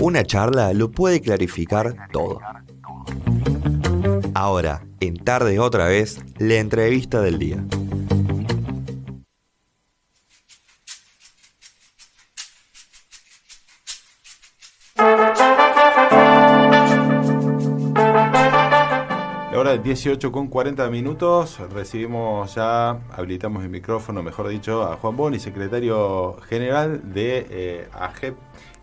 Una charla lo puede clarificar todo. Ahora, en Tarde otra vez, la entrevista del día. La hora de 18:40. Recibimos ya, habilitamos el micrófono, mejor dicho, a Juan Boni, secretario general de AGEP,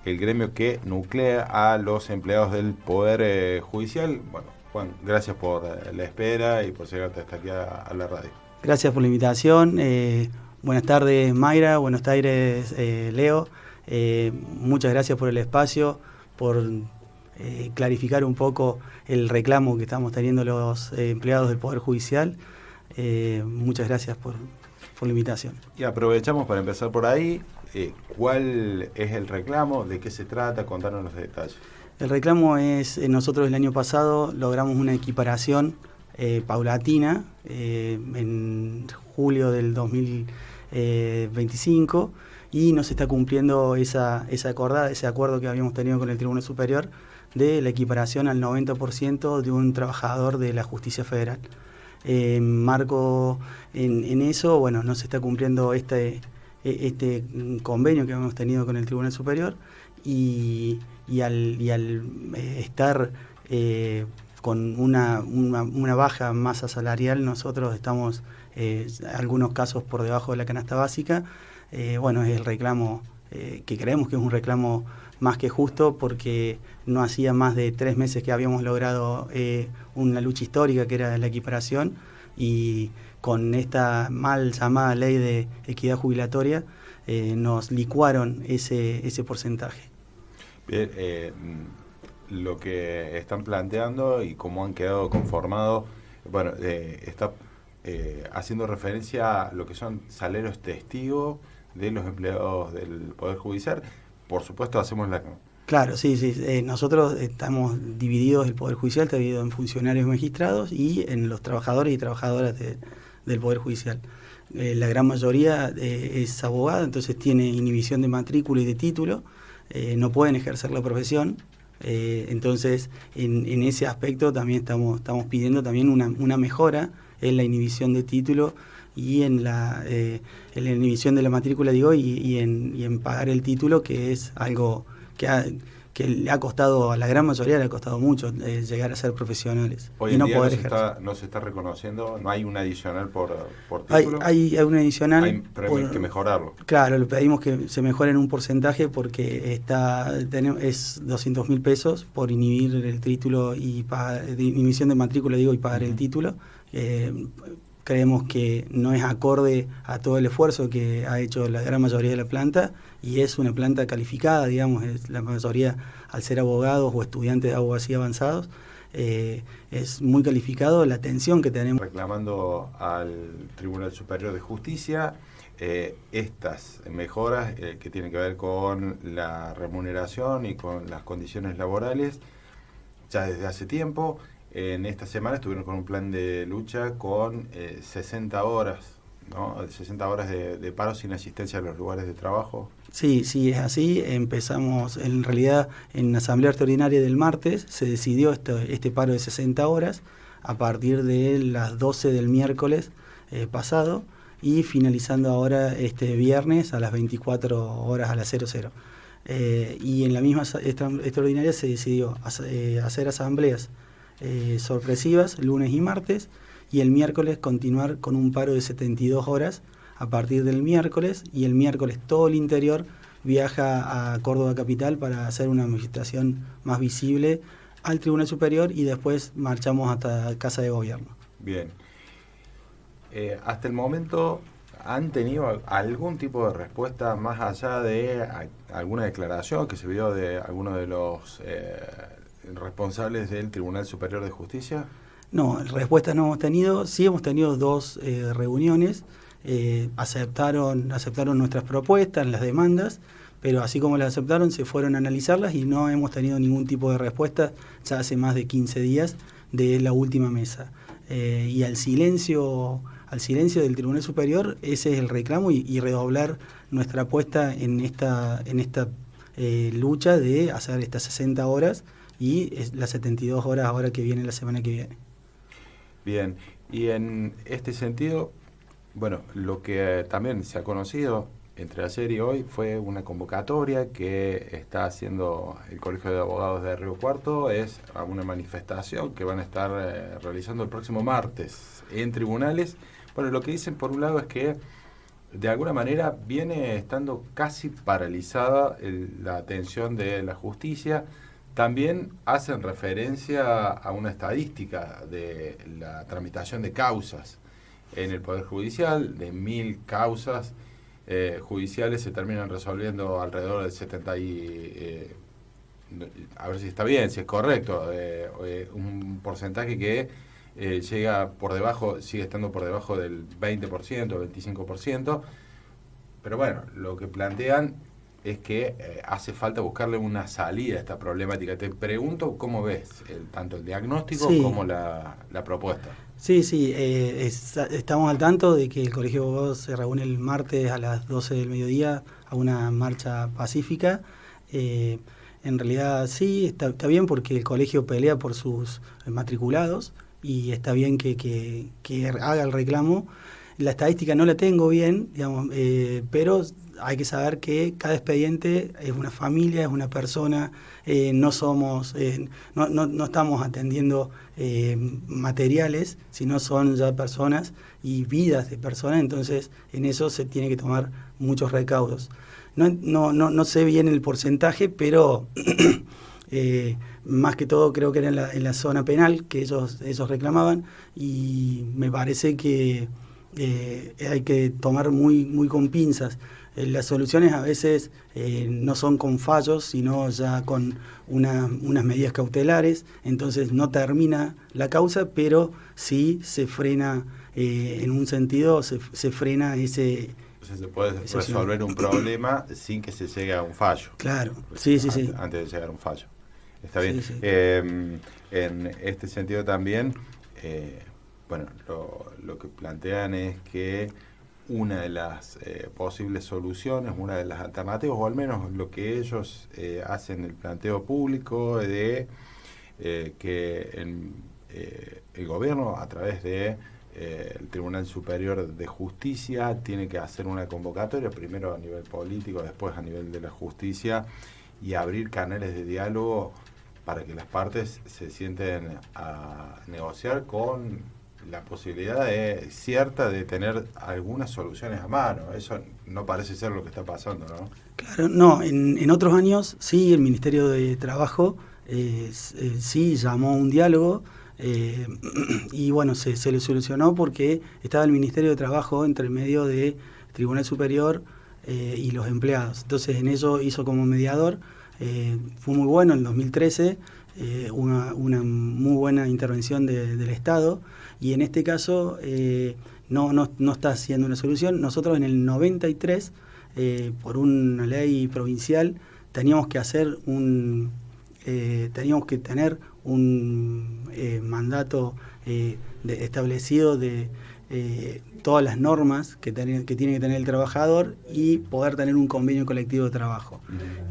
el gremio que nuclea a los empleados del Poder Judicial. Bueno, Juan, gracias por la espera y por llegarte hasta aquí a la radio. Gracias por la invitación. Buenas tardes, Mayra. Buenas tardes, Leo. Muchas gracias por el espacio, por clarificar un poco el reclamo que estamos teniendo los empleados del Poder Judicial. Muchas gracias por la invitación. Y aprovechamos para empezar por ahí. ¿Cuál es el reclamo? ¿De qué se trata? Contanos los detalles. El reclamo es, nosotros el año pasado logramos una equiparación paulatina en julio del 2025 y no se está cumpliendo ese acuerdo que habíamos tenido con el Tribunal Superior de la equiparación al 90% de un trabajador de la Justicia Federal. Marco en eso, bueno, no se está cumpliendo este convenio que hemos tenido con el Tribunal Superior y al estar con una baja masa salarial, nosotros estamos algunos casos por debajo de la canasta básica. Bueno, es el reclamo que creemos que es un reclamo más que justo, porque no hacía más de 3 meses que habíamos logrado una lucha histórica que era la equiparación, y con esta mal llamada ley de equidad jubilatoria nos licuaron ese porcentaje. Bien, lo que están planteando y cómo han quedado conformados, bueno, está haciendo referencia a lo que son salarios testigos de los empleados del Poder Judicial. Por supuesto, hacemos la... Claro, sí. Nosotros estamos divididos, el Poder Judicial está dividido en funcionarios y magistrados y en los trabajadores y trabajadoras del Poder Judicial. La gran mayoría es abogada, entonces tiene inhibición de matrícula y de título, no pueden ejercer la profesión. Entonces, en ese aspecto también estamos pidiendo también una mejora en la inhibición de título y en la inhibición de la matrícula, y en pagar el título, que es algo que le ha costado, a la gran mayoría le ha costado mucho llegar a ser profesionales. Hoy en día no se está reconociendo, no hay un adicional por título. Hay un adicional. Pero hay que mejorarlo. Claro, le pedimos que se mejore en un porcentaje, porque es 200.000 pesos por inhibir el título y inhibición de matrícula, y pagar el título. Creemos que no es acorde a todo el esfuerzo que ha hecho la gran mayoría de la planta, y es una planta calificada, digamos, es la mayoría, al ser abogados o estudiantes de abogacía avanzados, es muy calificado la atención que tenemos. Reclamando al Tribunal Superior de Justicia estas mejoras que tienen que ver con la remuneración y con las condiciones laborales ya desde hace tiempo. En esta semana estuvieron con un plan de lucha con 60 horas, ¿no? 60 horas de paro sin asistencia a los lugares de trabajo. Sí, es así. Empezamos, en realidad, en la asamblea extraordinaria del martes se decidió este paro de 60 horas a partir de las 12 del miércoles pasado, y finalizando ahora este viernes a las 24 horas, a las 00. Y en la misma extraordinaria se decidió hacer asambleas sorpresivas lunes y martes, y el miércoles continuar con un paro de 72 horas a partir del miércoles, y el miércoles todo el interior viaja a Córdoba Capital para hacer una manifestación más visible al Tribunal Superior, y después marchamos hasta Casa de Gobierno. Bien. Hasta el momento, ¿han tenido algún tipo de respuesta más allá de alguna declaración que se vio de alguno de los responsables del Tribunal Superior de Justicia? No, respuestas no hemos tenido. Sí hemos tenido 2 reuniones. Aceptaron nuestras propuestas, las demandas, pero así como las aceptaron, se fueron a analizarlas y no hemos tenido ningún tipo de respuesta ya hace más de 15 días de la última mesa. Y al silencio del Tribunal Superior, ese es el reclamo, y redoblar nuestra apuesta en esta lucha de hacer estas 60 horas y las 72 horas ahora que viene, la semana que viene. Bien, y en este sentido, bueno, lo que también se ha conocido entre ayer y hoy fue una convocatoria que está haciendo el Colegio de Abogados de Río Cuarto, es a una manifestación que van a estar realizando el próximo martes en tribunales. Bueno, lo que dicen por un lado es que de alguna manera viene estando casi paralizada la atención de la justicia. También hacen referencia a una estadística de la tramitación de causas en el Poder Judicial, de 1000 causas judiciales se terminan resolviendo alrededor del 70 a ver si está bien, si es correcto, un porcentaje que llega por debajo, sigue estando por debajo del 20%, 25%, pero bueno, lo que plantean es que hace falta buscarle una salida a esta problemática. Te pregunto cómo ves tanto el diagnóstico como la propuesta. Sí, estamos al tanto de que el Colegio de Abogados se reúne el martes a las 12 del mediodía a una marcha pacífica. En realidad sí, está bien porque el colegio pelea por sus matriculados y está bien que haga el reclamo. La estadística no la tengo bien, digamos, pero hay que saber que cada expediente es una familia, es una persona, no somos, no estamos atendiendo materiales, sino son ya personas y vidas de personas, entonces en eso se tiene que tomar muchos recaudos. No sé bien el porcentaje, pero más que todo creo que era en la zona penal que ellos reclamaban, y me parece que hay que tomar muy con pinzas. Las soluciones a veces no son con fallos, sino ya con unas medidas cautelares, entonces no termina la causa, pero sí se frena, en un sentido, se frena ese... Entonces se puede resolver un problema sin que se llegue a un fallo. Claro, sí. Antes de llegar a un fallo. Está bien. Sí. En este sentido también, bueno, lo que plantean es que una de las posibles soluciones, una de las alternativas, o al menos lo que ellos hacen el planteo público de que el gobierno, a través de el Tribunal Superior de Justicia, tiene que hacer una convocatoria, primero a nivel político, después a nivel de la justicia, y abrir canales de diálogo para que las partes se sienten a negociar con la posibilidad cierta de tener algunas soluciones a mano. Eso no parece ser lo que está pasando, ¿no? Claro, no, en otros años sí, el Ministerio de Trabajo sí llamó a un diálogo, y bueno, se le solucionó porque estaba el Ministerio de Trabajo entre medio de Tribunal Superior y los empleados. Entonces en eso hizo como mediador, fue muy bueno en el 2013, una muy buena intervención del Estado, y en este caso no está haciendo una solución. Nosotros en el 93, por una ley provincial, teníamos que tener un mandato establecido de todas las normas que tiene que tener el trabajador y poder tener un convenio colectivo de trabajo.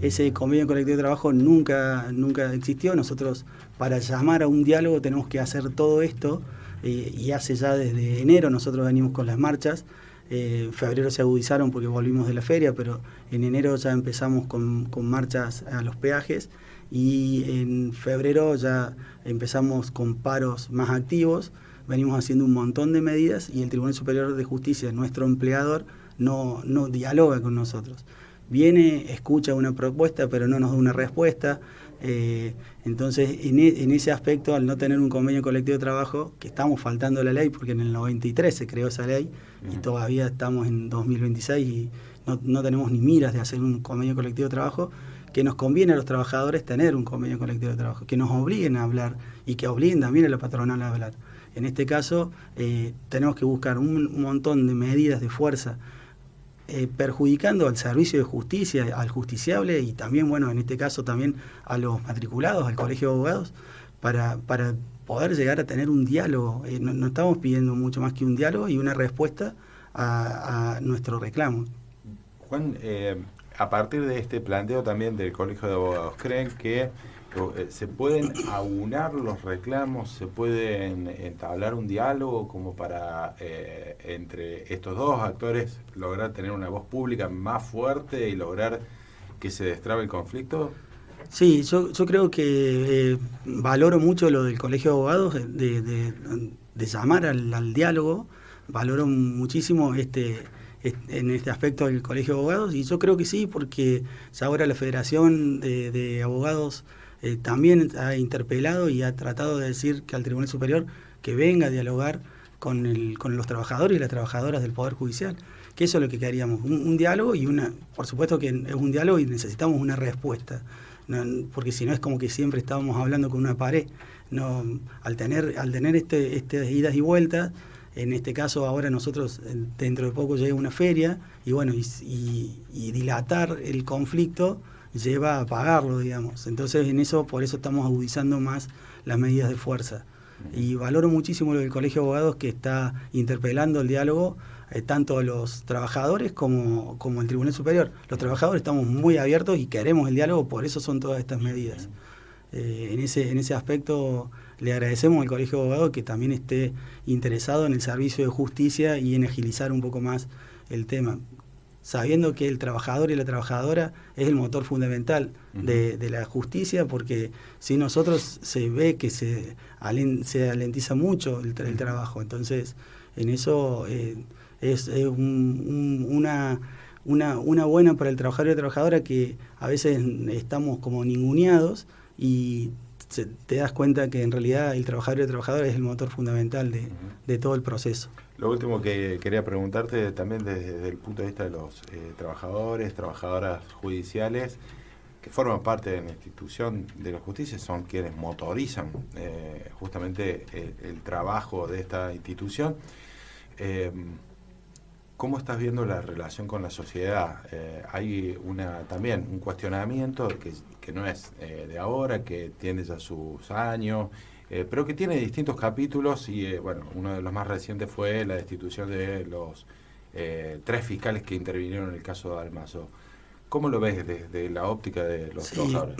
Ese convenio colectivo de trabajo nunca existió. Nosotros, para llamar a un diálogo, tenemos que hacer todo esto, y hace ya desde enero nosotros venimos con las marchas. En febrero se agudizaron porque volvimos de la feria, pero en enero ya empezamos con marchas a los peajes, y en febrero ya empezamos con paros más activos. Venimos haciendo un montón de medidas y el Tribunal Superior de Justicia, nuestro empleador, no dialoga con nosotros. Viene, escucha una propuesta, pero no nos da una respuesta. Entonces, en ese aspecto, al no tener un convenio colectivo de trabajo, que estamos faltando la ley, porque en el 93 se creó esa ley, y todavía estamos en 2026 y no tenemos ni miras de hacer un convenio colectivo de trabajo, que nos conviene a los trabajadores tener un convenio colectivo de trabajo, que nos obliguen a hablar y que obliguen también a la patronal a hablar. En este caso, tenemos que buscar un montón de medidas de fuerza, perjudicando al servicio de justicia, al justiciable, y también, bueno, en este caso también a los matriculados, al Colegio de Abogados, para poder llegar a tener un diálogo. No estamos pidiendo mucho más que un diálogo y una respuesta a nuestro reclamo. Juan, a partir de este planteo también del Colegio de Abogados, ¿creen que se pueden aunar los reclamos, se pueden entablar un diálogo como para entre estos dos actores lograr tener una voz pública más fuerte y lograr que se destrabe el conflicto? Sí, yo creo que valoro mucho lo del Colegio de Abogados, de llamar al diálogo, valoro muchísimo en este aspecto del Colegio de Abogados, y yo creo que sí, porque ya ahora la Federación de Abogados también ha interpelado y ha tratado de decir que al Tribunal Superior que venga a dialogar con los trabajadores y las trabajadoras del Poder Judicial, que eso es lo que queríamos, un diálogo y por supuesto que es un diálogo y necesitamos una respuesta, porque si no es como que siempre estábamos hablando con una pared. No, al tener estas idas y vueltas, en este caso ahora nosotros dentro de poco llega una feria y bueno, y dilatar el conflicto lleva a pagarlo, digamos. Entonces por eso estamos agudizando más las medidas de fuerza. Y valoro muchísimo lo del Colegio de Abogados, que está interpelando el diálogo tanto a los trabajadores como el Tribunal Superior. Los trabajadores estamos muy abiertos y queremos el diálogo, por eso son todas estas medidas. En ese aspecto le agradecemos al Colegio de Abogados que también esté interesado en el servicio de justicia y en agilizar un poco más el tema, sabiendo que el trabajador y la trabajadora es el motor fundamental de la justicia, porque si nosotros se ve que se alentiza mucho el trabajo. Entonces en eso es una buena para el trabajador y la trabajadora, que a veces estamos como ninguneados y te das cuenta que en realidad el trabajador y la trabajadora es el motor fundamental de todo el proceso. Lo último que quería preguntarte también desde el punto de vista de los trabajadores, trabajadoras judiciales que forman parte de la institución de la justicia, son quienes motorizan justamente el trabajo de esta institución. ¿Cómo estás viendo la relación con la sociedad? Hay también un cuestionamiento que no es de ahora, que tiene ya sus años, pero que tiene distintos capítulos y bueno, uno de los más recientes fue la destitución de los 3 fiscales que intervinieron en el caso de Almazo. ¿Cómo lo ves desde la óptica de los trabajadores?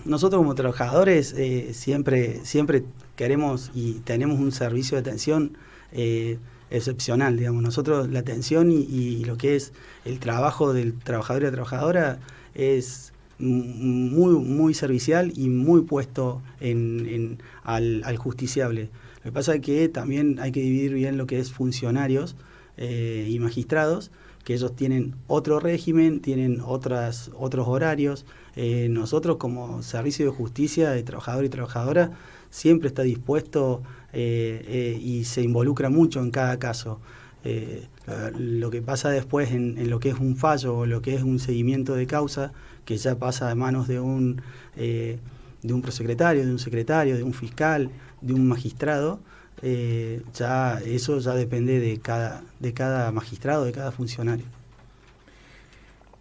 Nosotros como trabajadores siempre queremos y tenemos un servicio de atención excepcional, digamos. Nosotros la atención y lo que es el trabajo del trabajador y la trabajadora es muy servicial y muy puesto al justiciable. Lo que pasa es que también hay que dividir bien lo que es funcionarios y magistrados, que ellos tienen otro régimen, tienen otros horarios. Nosotros como servicio de justicia de trabajador y trabajadora siempre está dispuesto y se involucra mucho en cada caso. Lo que pasa después en lo que es un fallo o lo que es un seguimiento de causa, que ya pasa a manos de un prosecretario, de un secretario, de un fiscal, de un magistrado, eso ya depende de cada magistrado, de cada funcionario.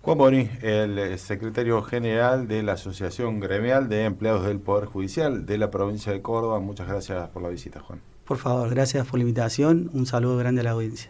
Juan Boni, el secretario general de la Asociación Gremial de Empleados del Poder Judicial de la provincia de Córdoba. Muchas gracias por la visita, Juan. Por favor, gracias por la invitación. Un saludo grande a la audiencia.